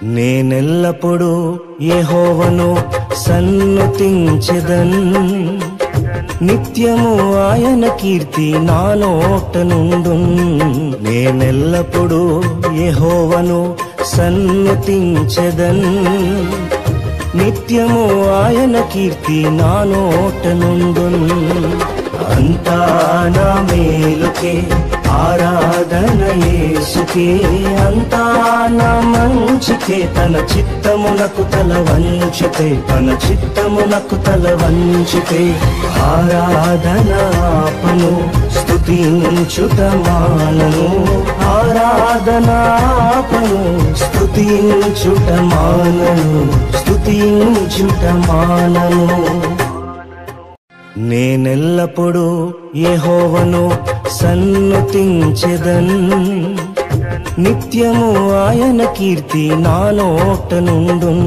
నేనెల్లప్పుడూ యెహోవాను సన్నుతించెదన్, నిత్యము ఆయన కీర్తి నా నోట నుండున్. నేనెల్లప్పుడూ యెహోవాను సన్నుతించెదన్, నిత్యము ఆయన కీర్తి నా నోట నుండున్. అంతా నా మేలుకే ఆరాధన యేసుకే, అంతా నా మంచికే, తన చిత్తమునకు తల వంచితే, తన చిత్తమునకు తల వంచితే, ఆరాధన ఆపను స్తుతించుట మానను, ఆరాధన ఆపను స్తుతించుట మానను, స్తుతించుట మానను. నేనెల్లప్పుడూ యెహోవాను సన్నుతించెదన్, నిత్యము ఆయన కీర్తి నా నోట నుండున్.